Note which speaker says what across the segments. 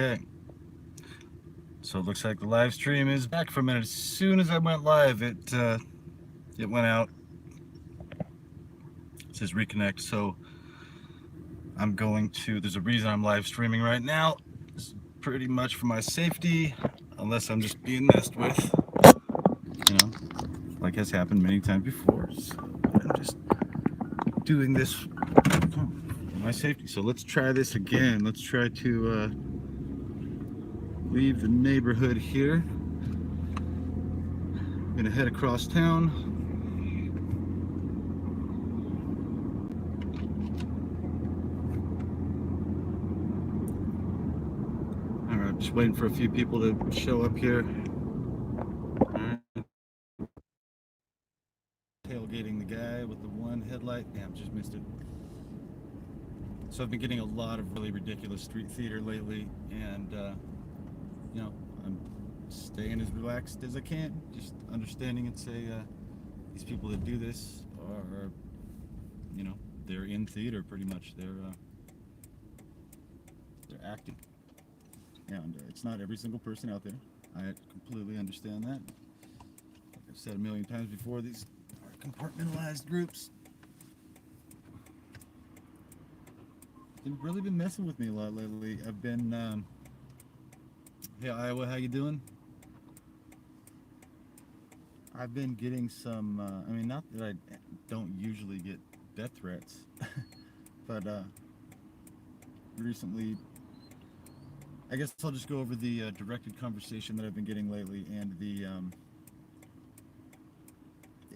Speaker 1: Okay, so it looks like the live stream is back for a minute. As soon as I went live, it went out. It says reconnect. So I'm going to. There's a reason I'm live streaming right now. It's pretty much for my safety, unless I'm just being messed with. You know, like has happened many times before. So I'm just doing this for my safety. So let's try this again. Let's try to leave the neighborhood here. I'm gonna head across town. All right, just waiting for a few people to show up here. All right. Tailgating the guy with the one headlight. Damn, just missed it. So I've been getting a lot of really ridiculous street theater lately, and I'm staying as relaxed as I can, just understanding and say these people that do this are, they're in theater pretty much. They're acting, and it's not every single person out there. I completely understand that. Like I've said a million times before, these are compartmentalized groups. They've really been messing with me a lot lately. I've been, hey Iowa, how you doing? I've been getting some, not that I don't usually get death threats, but recently, I guess I'll just go over the directed conversation that I've been getting lately and the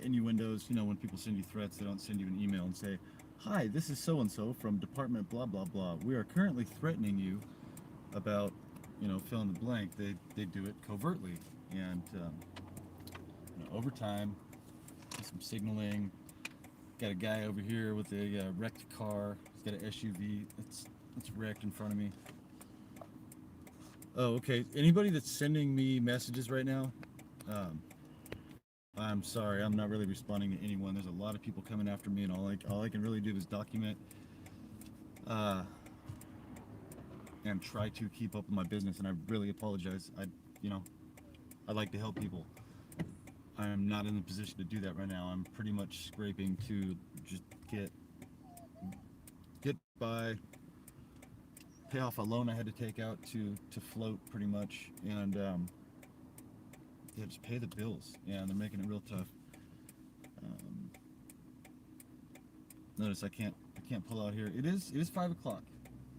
Speaker 1: innuendos. When people send you threats, they don't send you an email and say, "Hi, this is so-and-so from department blah, blah, blah. We are currently threatening you about, fill in the blank." They do it covertly. And over time, some signaling. Got a guy over here with a wrecked car. He's got an SUV. It's wrecked in front of me. Oh, okay. Anybody that's sending me messages right now, I'm sorry. I'm not really responding to anyone. There's a lot of people coming after me, and all I can really do is document and try to keep up with my business. And I really apologize. I like to help people. I am not in the position to do that right now. I'm pretty much scraping to just get by, pay off a loan I had to take out to float pretty much, and just pay the bills. Yeah, they're making it real tough. Notice I can't pull out here. It is 5 o'clock.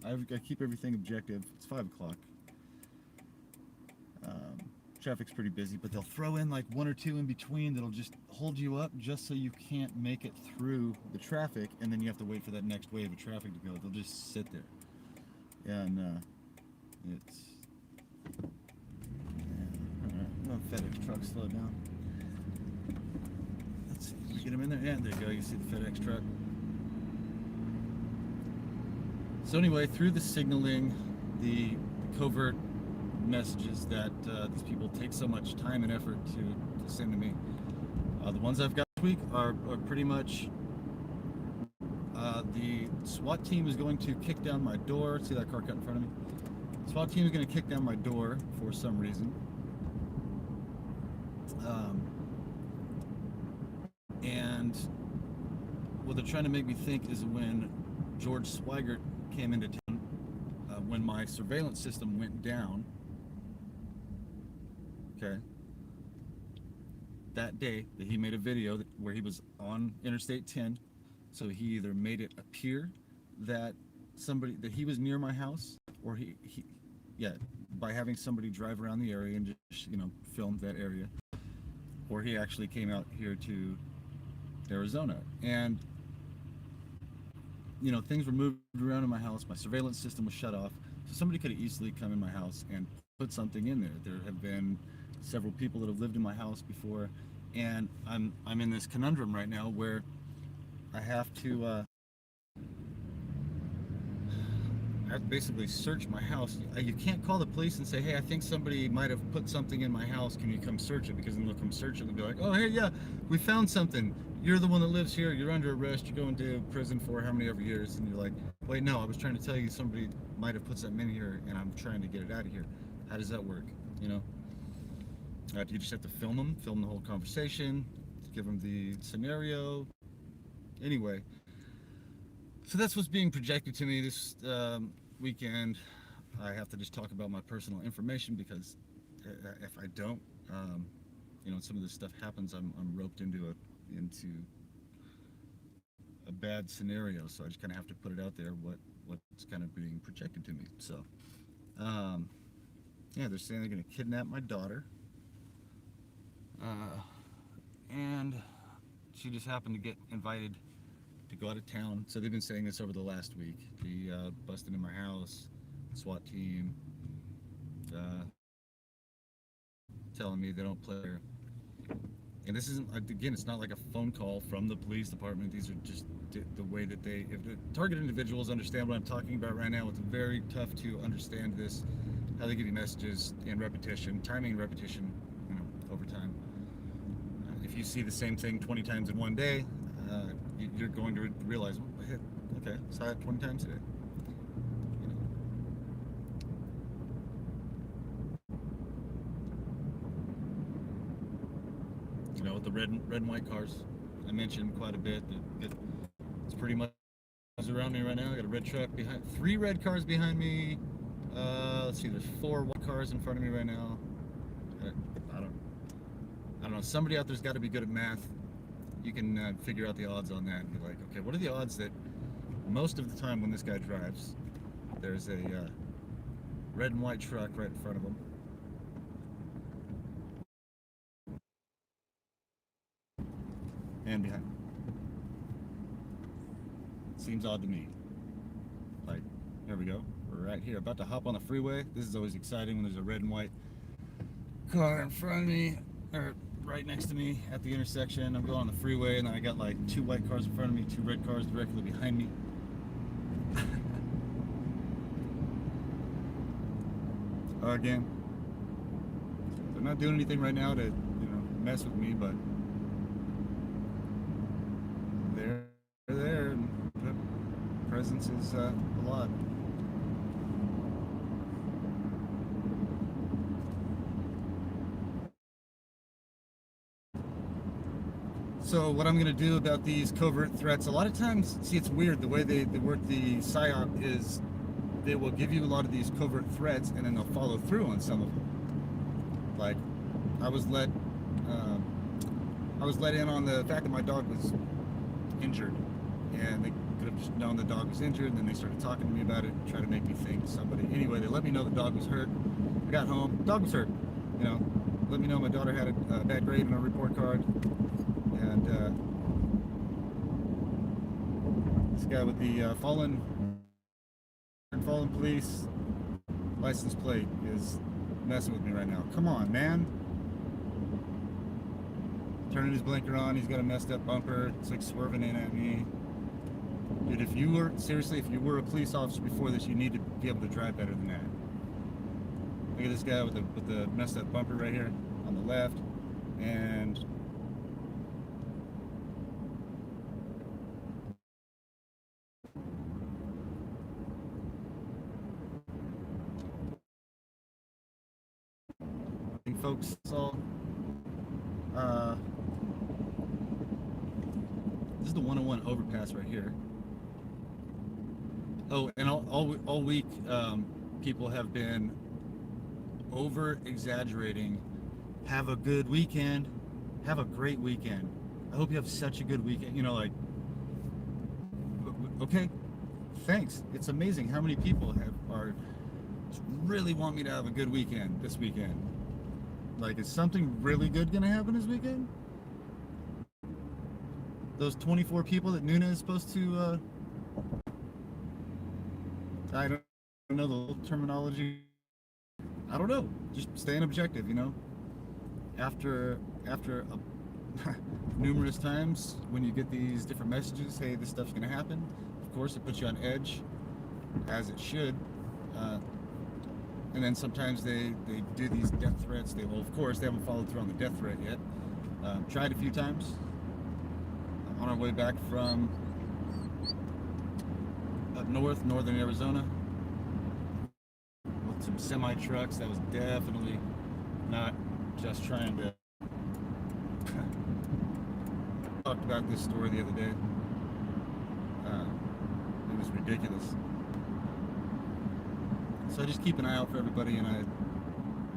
Speaker 1: I keep everything objective. It's 5 o'clock. Traffic's pretty busy, but they'll throw in like one or two in between that'll just hold you up just so you can't make it through the traffic, and then you have to wait for that next wave of traffic to go. They'll just sit there. And it's... FedEx truck, slow down. Let's see, can we get him in there? Yeah, there you go, you see the FedEx truck. So anyway, through the signaling, the covert messages that these people take so much time and effort to send to me, the ones I've got this week are pretty much the SWAT team is going to kick down my door. See that car cut in front of me? The SWAT team is going to kick down my door for some reason. And what they're trying to make me think is when George Swigert came into town, when my surveillance system went down, okay, that day that he made a video where he was on Interstate 10, so he either made it appear that he was near my house, or he by having somebody drive around the area and just film that area, or he actually came out here to Arizona, and things were moved around in my house. My surveillance system was shut off, so somebody could have easily come in my house and put something in there. There have been several people that have lived in my house before, and I'm in this conundrum right now where I have to I have to basically search my house. You can't call the police and say, hey, I think somebody might have put something in my house. Can you come search it? Because then they'll come search it and be like, oh, hey, yeah, we found something. You're the one that lives here. You're under arrest. You're going to prison for how many ever years? And you're like, wait, no, I was trying to tell you somebody might have put something in here and I'm trying to get it out of here. How does that work? You know? You just have to film them, film the whole conversation, give them the scenario. Anyway, so that's what's being projected to me this weekend. I have to just talk about my personal information because if I don't, some of this stuff happens, I'm roped into a bad scenario. So I just kind of have to put it out there what's kind of being projected to me. So yeah, they're saying they're going to kidnap my daughter, and she just happened to get invited to go out of town. So they've been saying this over the last week. They busted in my house, SWAT team, telling me they don't play there. And this isn't, again, it's not like a phone call from the police department. These are just the way that if the target individuals understand what I'm talking about right now, it's very tough to understand this, how they give you messages in repetition, timing and repetition, over time. If you see the same thing 20 times in one day, you're going to realize, okay, saw it 20 times today. With the red and white cars, I mentioned quite a bit. It's pretty much around me right now. I got a red truck behind, 3 red cars behind me. Let's see, there's 4 white cars in front of me right now. I don't know. Somebody out there's got to be good at math. You can figure out the odds on that and be like, okay, what are the odds that most of the time when this guy drives, there's a red and white truck right in front of him? And behind. Seems odd to me. Like, there we go. We're right here, about to hop on the freeway. This is always exciting when there's a red and white car in front of me, or right next to me at the intersection. I'm going on the freeway, and then I got like 2 white cars in front of me, 2 red cars directly behind me. Again, they're not doing anything right now to, mess with me, but they're there, and the presence is a lot. So what I'm going to do about these covert threats, a lot of times, see, it's weird, the way they work the PSYOP is they will give you a lot of these covert threats and then they'll follow through on some of them. Like, I was let in on the fact that my dog was injured, and they could have just known the dog was injured, and then they started talking to me about it, trying to make me think somebody. Anyway, they let me know the dog was hurt. I got home, dog was hurt. Let me know my daughter had a bad grade on her report card. And this guy with the fallen police license plate is messing with me right now. Come on, man. Turning his blinker on, he's got a messed up bumper. It's like swerving in at me. Dude, if you were a police officer before this, you need to be able to drive better than that. Look at this guy with the messed up bumper right here on the left. And folks saw, this is the 101 overpass right here. Oh, and all week, people have been over exaggerating. Have a good weekend. Have a great weekend. I hope you have such a good weekend. Okay, thanks. It's amazing how many people really want me to have a good weekend this weekend. Like, is something really good gonna happen this weekend? Those 24 people that Nuna is supposed to, I don't know the terminology. I don't know. Just staying objective, After numerous times when you get these different messages, hey, this stuff's gonna happen. Of course, it puts you on edge. as it should. Uh, and then sometimes they do these death threats. Well, of course, they haven't followed through on the death threat yet. Tried a few times on our way back from up north, northern Arizona, with some semi trucks. That was definitely not just trying to. Talked about this story the other day. It was ridiculous. So I just keep an eye out for everybody, and I